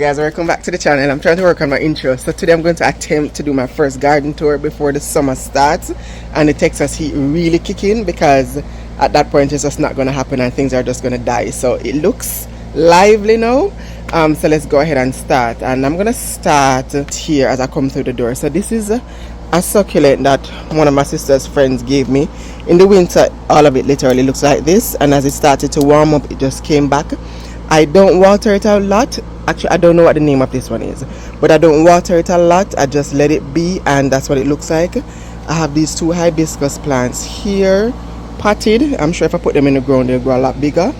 Guys, welcome back to the channel. I'm trying to work on my intro. So today I'm going to attempt to do my first garden tour before the summer starts and the Texas heat really kick in, because at that point it's just not going to happen and things are just going to die. So it looks lively now. So let's go ahead and start, and I'm going to start here as I come through the door. So this is a succulent that one of my sister's friends gave me. In the winter all of it literally looks like this, and as it started to warm up it just came back. I don't water it a lot. Actually, I don't know what the name of this one is, but I don't water it a lot. I just let it be, and that's what it looks like. I have these two hibiscus plants here, potted. I'm sure if I put them in the ground, they'll grow a lot bigger.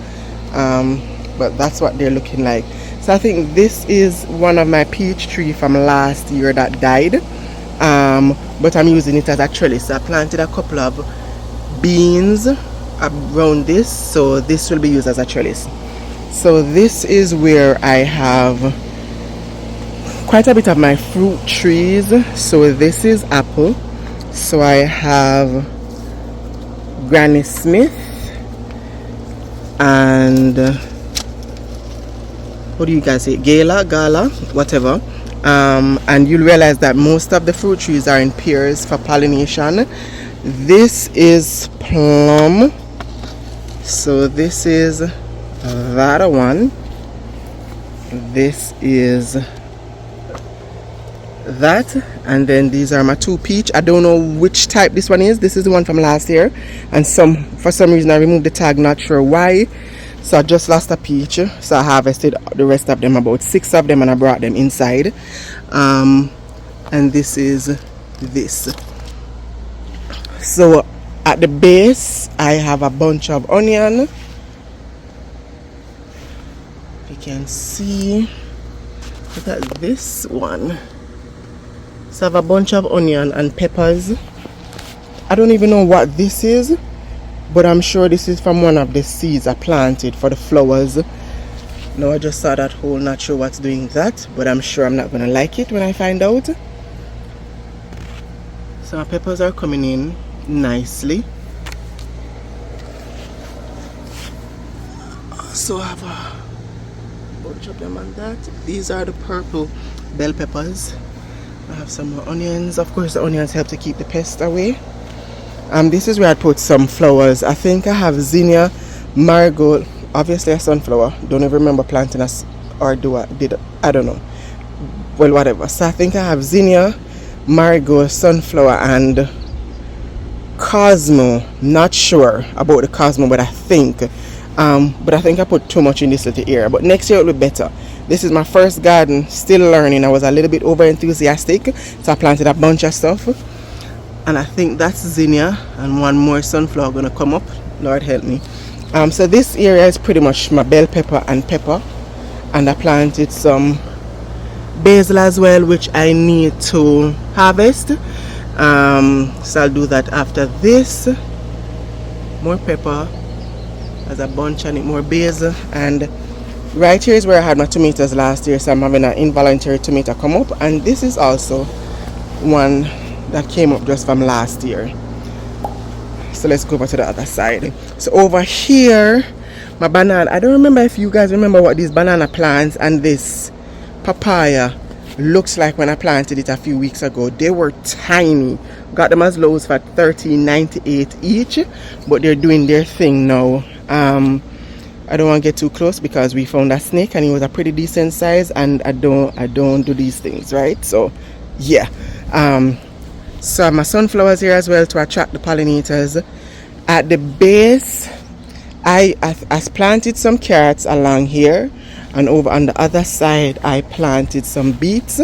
But that's what they're looking like. So I think this is one of my peach tree from last year that died. But I'm using it as a trellis. I planted a couple of beans around this, so this will be used as a trellis. So this is where I have quite a bit of my fruit trees. So this is apple. So I have Granny Smith and what do you guys say? Gala, whatever. And you'll realize that most of the fruit trees are in pairs for pollination. This is plum. So this is that one. This is that, and then these are my two peach. I don't know which type this one is. This is the one from last year, and for some reason I removed the tag, not sure why. So I just lost a peach, so I harvested the rest of them, about 6 of them, and I brought them inside. And this is this. So at the base I have a bunch of onion. You can see, look at this one. So I have a bunch of onion and peppers. I don't even know what this is, but I'm sure this is from one of the seeds I planted for the flowers. Now I just saw that hole, not sure what's doing that, but I'm sure I'm not gonna like it when I find out. So my peppers are coming in nicely. So I have a bunch of them on that. These are the purple bell peppers. I have some more onions. Of course the onions help to keep the pests away. This is where I put some flowers. I think I have zinnia, marigold, obviously a sunflower. Don't even remember planting us, or I don't know. Well, whatever. So I think I have zinnia, marigold, sunflower, and cosmo. Not sure about the cosmo, but I think I put too much in this little area. But next year it will be better. This is my first garden, still learning. I was a little bit over enthusiastic, so I planted a bunch of stuff. And I think that's zinnia, and one more sunflower gonna come up. Lord help me. So this area is pretty much my bell pepper and pepper, and I planted some basil as well, which I need to harvest. So I'll do that after this. More pepper. There's a bunch on it, more basil, and right here is where I had my tomatoes last year, so I'm having an involuntary tomato come up, and this is also one that came up just from last year. So let's go over to the other side. So over here, my banana, I don't remember if you guys remember what these banana plants and this papaya looks like when I planted it a few weeks ago. They were tiny. Got them as low as for $13.98 each, but they're doing their thing now. I don't want to get too close because we found a snake and it was a pretty decent size, and I don't do these things, right? So yeah. So I have my sunflowers here as well to attract the pollinators. At the base I planted some carrots along here, and over on the other side I planted some beets.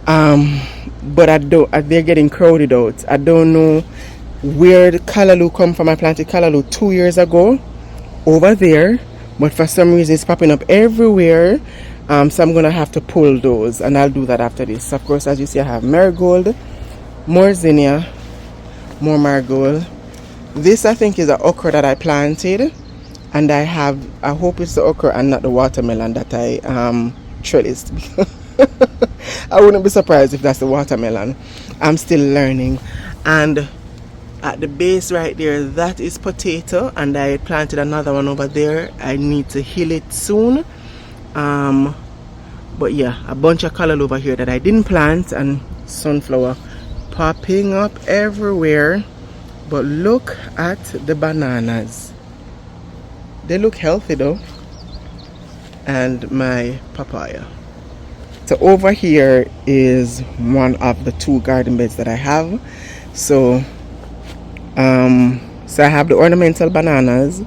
But they're getting crowded out. I don't know where the callaloo come from. I planted callaloo 2 years ago over there, but for some reason it's popping up everywhere. So I'm gonna have to pull those, and I'll do that after this. Of course, as you see, I have marigold, more zinnia, more marigold. This I think is an okra that I planted, and I hope it's the okra and not the watermelon that I trellised. I wouldn't be surprised if that's the watermelon. I'm still learning. And at the base right there, that is potato, and I planted another one over there. I need to hill it soon. But yeah, a bunch of color over here that I didn't plant, and sunflower popping up everywhere. But look at the bananas. They look healthy though. And my papaya. So over here is one of the 2 garden beds that I have. So I have the ornamental bananas.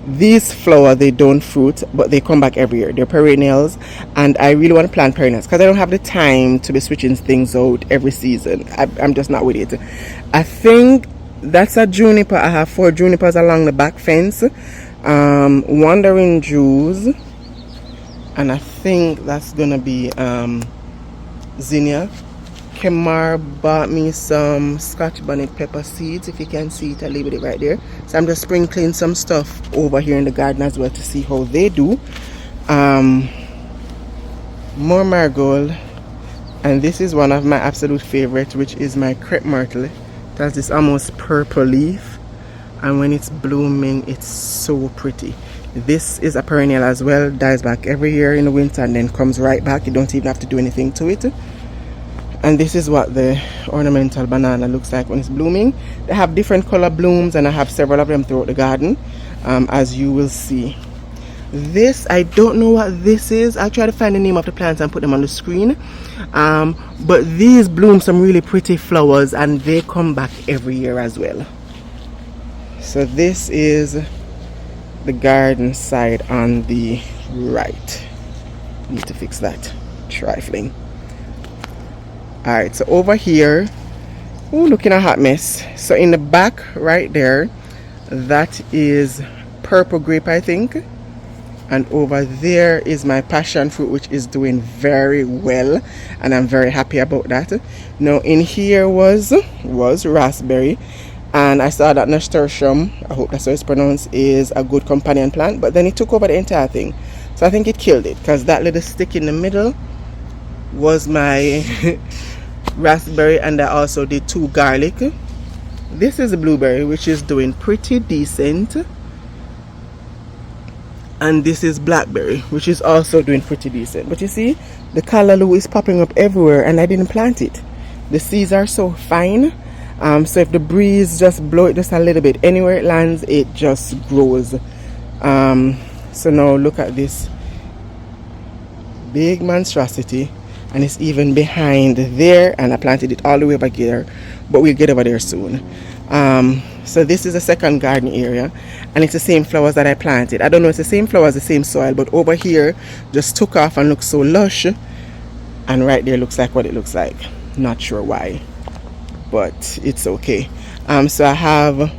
These flowers, they don't fruit, but they come back every year. They're perennials, and I really want to plant perennials because I don't have the time to be switching things out every season. I'm just not with it. I think that's a juniper. I have 4 junipers along the back fence. Wandering Jews, and I think that's gonna be zinnia. Kemar bought me some Scotch bonnet pepper seeds. If you can see it, I'll leave it right there. So I'm just sprinkling some stuff over here in the garden as well to see how they do. More marigold, and this is one of my absolute favorites, which is my crepe myrtle. It has this almost purple leaf, and when it's blooming, it's so pretty. This is a perennial as well, dies back every year in the winter and then comes right back. You don't even have to do anything to it. And this is what the ornamental banana looks like when it's blooming. They have different color blooms, and I have several of them throughout the garden, as you will see. This, I don't know what this is. I'll try to find the name of the plants and put them on the screen. But these bloom some really pretty flowers, and they come back every year as well. So this is the garden side on the right. Need to fix that. Trifling. Alright, so over here, looking a hot mess. So in the back right there, that is purple grape, I think. And over there is my passion fruit, which is doing very well, and I'm very happy about that. Now in here was raspberry, and I saw that nasturtium, I hope that's how it's pronounced, is a good companion plant, but then it took over the entire thing. So I think it killed it, because that little stick in the middle was my raspberry, and I also did 2 garlic. This is a blueberry, which is doing pretty decent, and this is blackberry, which is also doing pretty decent. But you see, the callaloo is popping up everywhere, and I didn't plant it. The seeds are so fine, so if the breeze just blow it just a little bit, anywhere it lands, it just grows. So now look at this big monstrosity, and it's even behind there, and I planted it all the way back here, but we'll get over there soon. So this is the second garden area, and it's the same flowers that I planted. I don't know if it's the same flowers, the same soil, but over here just took off and looks so lush, and right there looks like what it looks like. Not sure why, but it's okay. So I have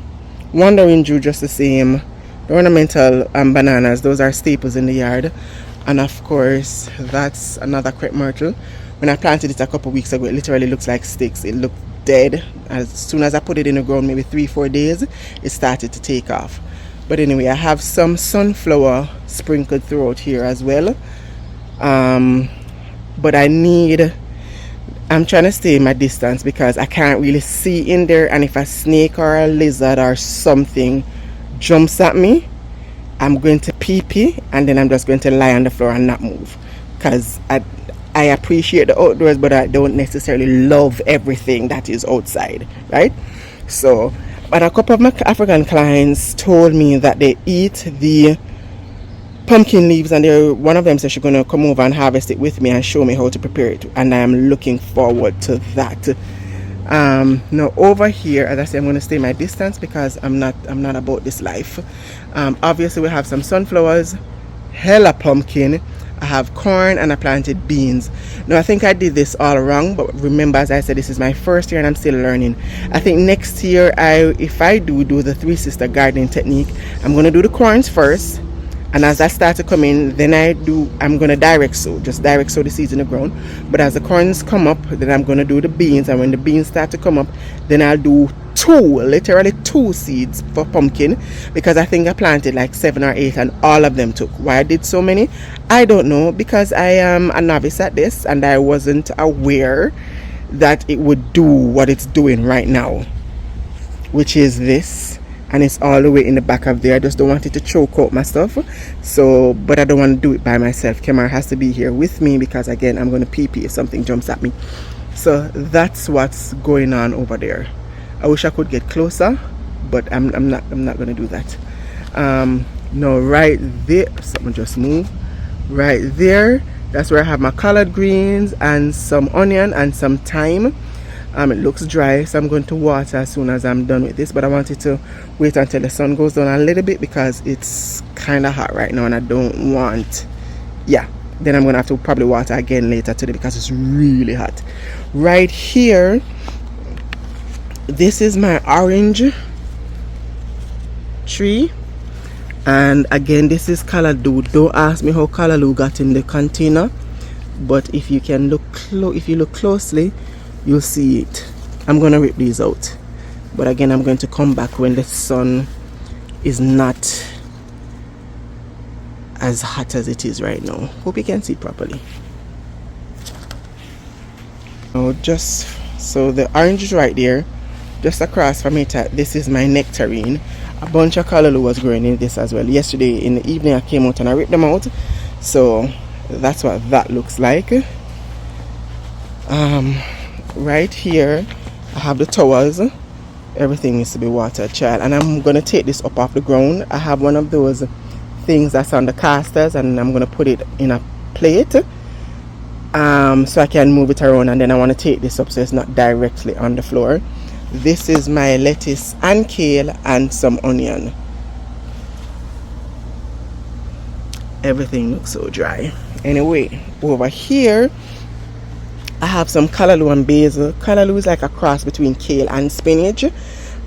Wandering Jew just the same. The ornamental bananas, those are staples in the yard. And of course, that's another crepe myrtle. When I planted it a couple weeks ago, it literally looks like sticks. It looked dead. As soon as I put it in the ground, maybe 3-4 days, it started to take off. But anyway, I have some sunflower sprinkled throughout here as well. But I'm trying to stay my distance because I can't really see in there, and if a snake or a lizard or something jumps at me, I'm going to pee, and then I'm just going to lie on the floor and not move, because I appreciate the outdoors, but I don't necessarily love everything that is outside, right? So, but a couple of my African clients told me that they eat the pumpkin leaves, and one of them said she's going to come over and harvest it with me and show me how to prepare it, and I am looking forward to that. Now over here, as I say, I'm going to stay my distance because I'm not about this life. Obviously we have some sunflowers, hella pumpkin, I have corn, and I planted beans. Now I think I did this all wrong, but remember, as I said, this is my first year and I'm still learning. I think next year, if I do the 3 sister gardening technique, I'm going to do the corns first, and as I start to come in, then I'm going to direct sow the seeds in the ground. But as the corns come up, then I'm going to do the beans, and when the beans start to come up, then I'll do literally 2 seeds for pumpkin, because I think I planted like 7 or 8 and all of them took. Why I did so many, I don't know, because I am a novice at this and I wasn't aware that it would do what it's doing right now, which is this. and it's all the way in the back of there. I just don't want it to choke out my stuff. So, but I don't want to do it by myself. Kemar has to be here with me because again, I'm going to pee if something jumps at me. So that's what's going on over there. I wish I could get closer, but I'm not going to do that. Now right there, someone just moved. Right there, that's where I have my collard greens and some onion and some thyme. It looks dry, so I'm going to water as soon as I'm done with this, but I wanted to wait until the sun goes down a little bit because it's kind of hot right now and I don't want, yeah, then I'm going to have to probably water again later today because it's really hot. Right here, this is my orange tree, and again this is callaloo. Don't ask me how callaloo got in the container, but if you can look closely, you'll see it. I'm gonna rip these out, but again I'm going to come back when the sun is not as hot as it is right now. Hope you can see it properly. Oh, just so the orange is right there, just across from it. This is my nectarine. A bunch of callaloo was growing in this as well. Yesterday in the evening I came out and I ripped them out, so that's what that looks like. Right here I have the towers. Everything needs to be watered, child, and I'm gonna take this up off the ground. I have one of those things that's on the casters and I'm gonna put it in a plate so I can move it around, and then I want to take this up so it's not directly on the floor. This is my lettuce and kale and some onion. Everything looks so dry. Anyway, over here I have some callaloo and basil. Callaloo is like a cross between kale and spinach,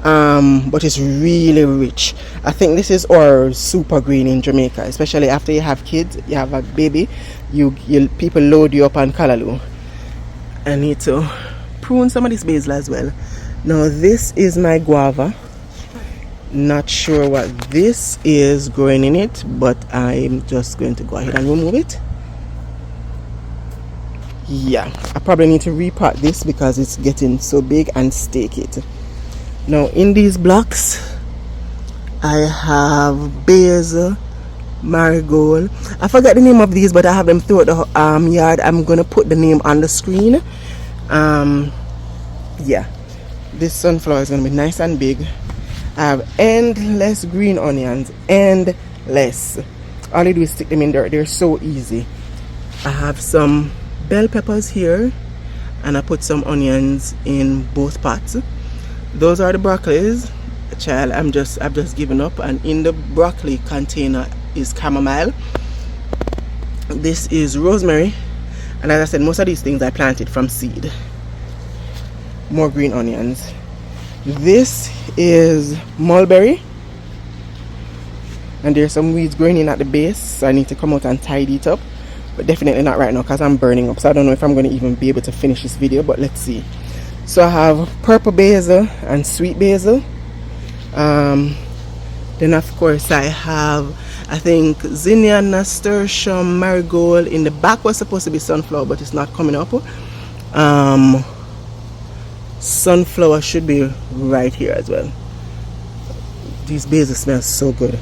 but it's really rich. I think this is our super green in Jamaica, especially after you have kids, you have a baby, people load you up on callaloo. I need to prune some of this basil as well. Now this is my guava. Not sure what this is growing in it, but I'm just going to go ahead and remove it. Yeah, I probably need to repot this because it's getting so big, and stake it. Now in these blocks I have basil, marigold. I forgot the name of these, but I have them throughout the yard. I'm gonna put the name on the screen. Yeah, this sunflower is gonna be nice and big. I have endless green onions, endless. All I do is stick them in there. They're so easy. I have some bell peppers here, and I put some onions in both pots. Those are the broccolis, child. I've just given up, and in the broccoli container is chamomile. This is rosemary, and as I said, most of these things I planted from seed. More green onions. This is mulberry, and there's some weeds growing in at the base, so I need to come out and tidy it up, but definitely not right now because I'm burning up, so I don't know if I'm going to even be able to finish this video, but let's see. So I have purple basil and sweet basil. Then of course I have, I think, zinnia, nasturtium, marigold. In the back was supposed to be sunflower, but it's not coming up. Sunflower should be right here as well. These basil smells so good.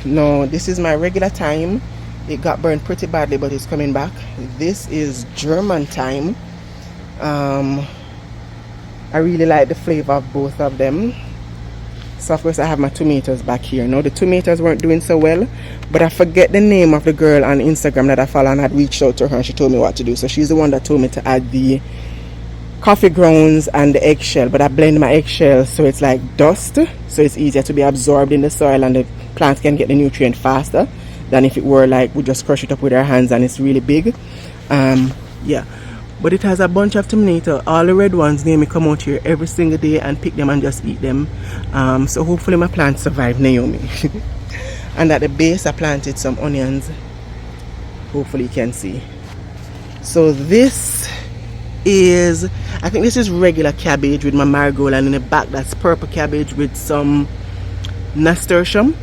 Now this is my regular thyme. It got burned pretty badly, but it's coming back. This is German thyme. I really like the flavor of both of them. So of course I have my tomatoes back here. Now the tomatoes weren't doing so well, but I forget the name of the girl on Instagram that I follow, and I had reached out to her and she told me what to do. So she's the one that told me to add the coffee grounds and the eggshell, but I blend my eggshell so it's like dust, so it's easier to be absorbed in the soil and the plants can get the nutrient faster than if it were like we just crush it up with our hands and it's really big. Yeah, but it has a bunch of tomato. All the red ones near me come out here every single day and pick them and just eat them. So hopefully my plants survive Naomi. And at the base I planted some onions. Hopefully you can see. So this is, I think this is regular cabbage with my marigold, and in the back that's purple cabbage with some nasturtium.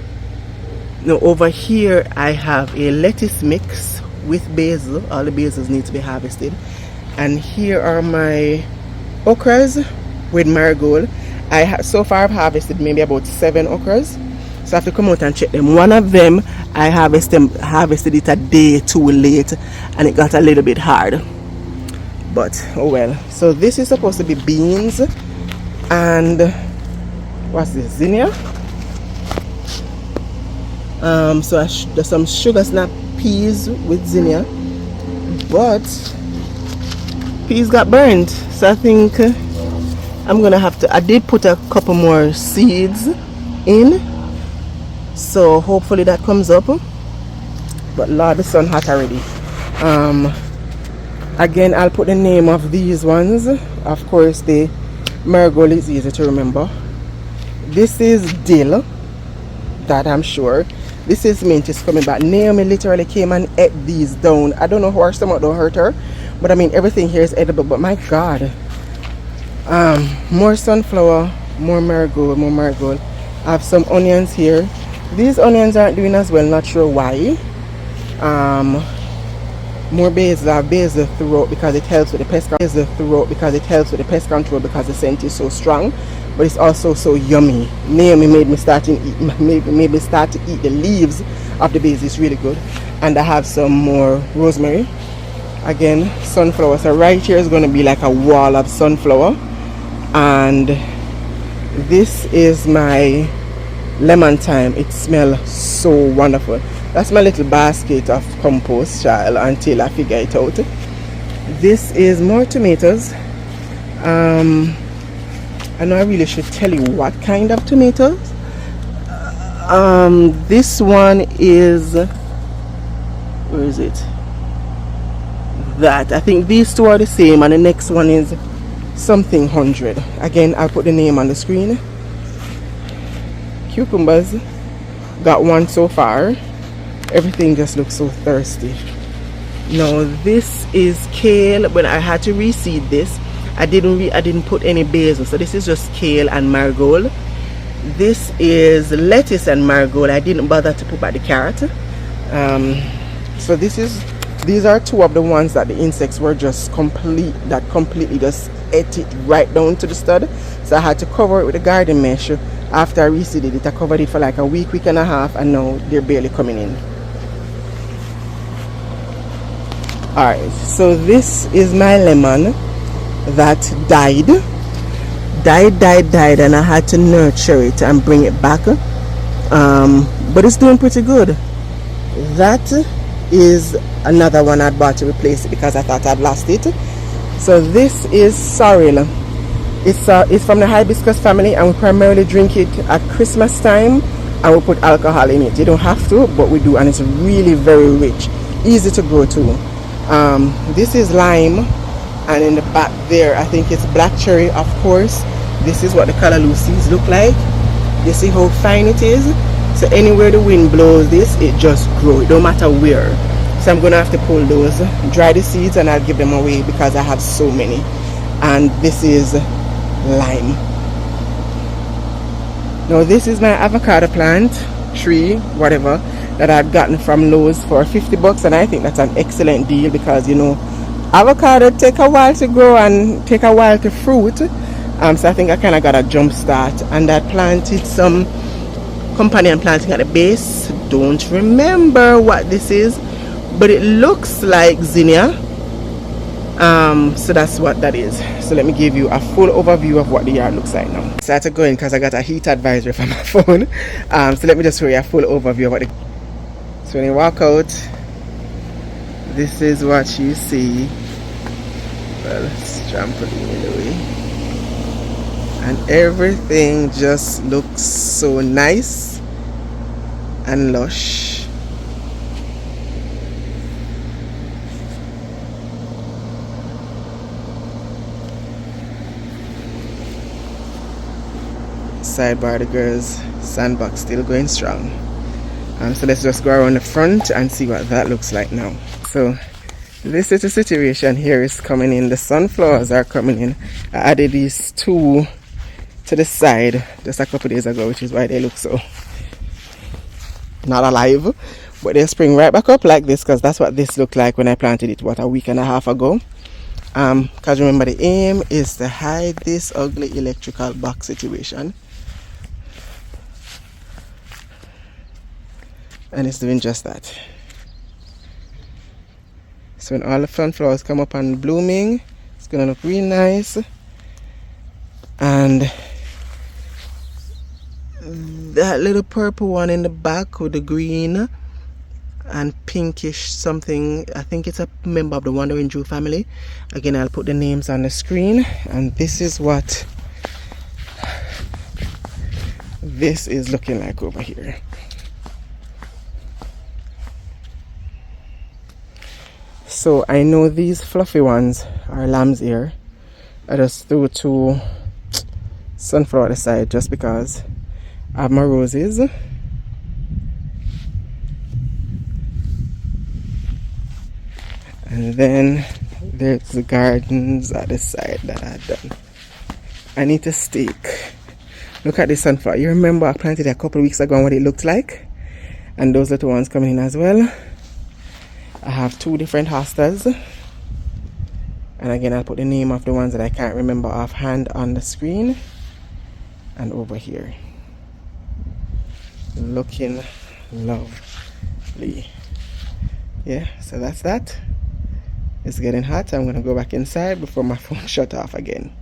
Now over here I have a lettuce mix with basil. All the basils need to be harvested. And here are my okras with marigold. So far I've harvested maybe about 7 okras, so I have to come out and check them. One of them I harvested it a day too late and it got a little bit hard, but oh well. So this is supposed to be beans and what's this, zinnia. So there's some sugar snap peas with zinnia, but peas got burned, so I think I'm gonna have to. I did put a couple more seeds in, so hopefully that comes up. But Lord, the sun hot already. Again, I'll put the name of these ones. Of course, the marigold is easy to remember. This is dill, that I'm sure. This is mint is coming back. Naomi literally came and ate these down. I don't know how her stomach don't hurt her, but I mean everything here is edible. But my God, more sunflower, more marigold, more marigold. I have some onions here. These onions aren't doing as well, not sure why. More basil. I have basil throughout because it helps with the pest control because the scent is so strong, but it's also so yummy. Naomi made me start to eat the leaves of the basil. It's really good. And I have some more rosemary. Again, sunflower. So right here is going to be like a wall of sunflower. And this is my lemon thyme. It smells so wonderful. That's my little basket of compost, child, until I figure it out. This is more tomatoes. I know I really should tell you what kind of tomatoes. This one is, where is it? That. I think these two are the same, and the next one is something 100. Again, I'll put the name on the screen. Cucumbers, got one so far. Everything just looks so thirsty. Now this is kale. When I had to reseed this, I didn't put any basil, so this is just kale and marigold. This is lettuce and marigold. I didn't bother to put back the carrot. So these are two of the ones that the insects were just completely just ate it right down to the stud. So I had to cover it with a garden mesh. After I reseeded it, I covered it for like a week and a half, and now they're barely coming in. Alright, so this is my lemon that died, and I had to nurture it and bring it back. But it's doing pretty good. That is another one I bought to replace it because I thought I'd lost it. So this is sorrel. It's from the hibiscus family, and we primarily drink it at Christmas time, and we put alcohol in it. You don't have to, but we do, and it's really very rich, easy to grow too. This is lime, and in the back there I think it's black cherry. Of course, this is what the callaloo seeds look like. You see how fine it is? So anywhere the wind blows this, it just grows. It don't matter where. So I'm gonna have to pull those, dry the seeds, and I'll give them away because I have so many. And this is lime. Now this is my avocado plant, tree, whatever, that I've gotten from Lowe's for $50, and I think that's an excellent deal because, you know, avocado take a while to grow and take a while to fruit. So I think I kind of got a jump start, and I planted some companion planting at the base. Don't remember what this is, but it looks like zinnia. So that's what that is. So let me give you a full overview of what the yard looks like now. I started going because I got a heat advisory from my phone. So let me just show you a full overview of what so when you walk out, this is what you see. Well, it's trampoline in the way, and everything just looks so nice and lush. Sidebar, the girls' sandbox still going strong. So let's just go around the front and see what that looks like now. So this is the situation here is coming in. The sunflowers are coming in. I added these two to the side just a couple days ago, which is why they look so not alive, but they'll spring right back up like this because that's what this looked like when I planted it, what, a week and a half ago. Because remember, the aim is to hide this ugly electrical box situation, and it's doing just that. So when all the sunflowers come up and blooming, it's gonna look really nice. And that little purple one in the back with the green and pinkish something, I think it's a member of the Wandering Jew family. Again, I'll put the names on the screen. And this is what this is looking like over here. So I know these fluffy ones are lamb's ear. I just threw 2 sunflower aside just because I have my roses. And then there's the gardens at the side that I've done. I need to stake. Look at this sunflower. You remember I planted it a couple of weeks ago and what it looked like? And those little ones coming in as well. I have 2 different hostas. And again, I'll put the name of the ones that I can't remember offhand on the screen. And over here. Looking lovely. Yeah, so that's that. It's getting hot. I'm going to go back inside before my phone shut off again.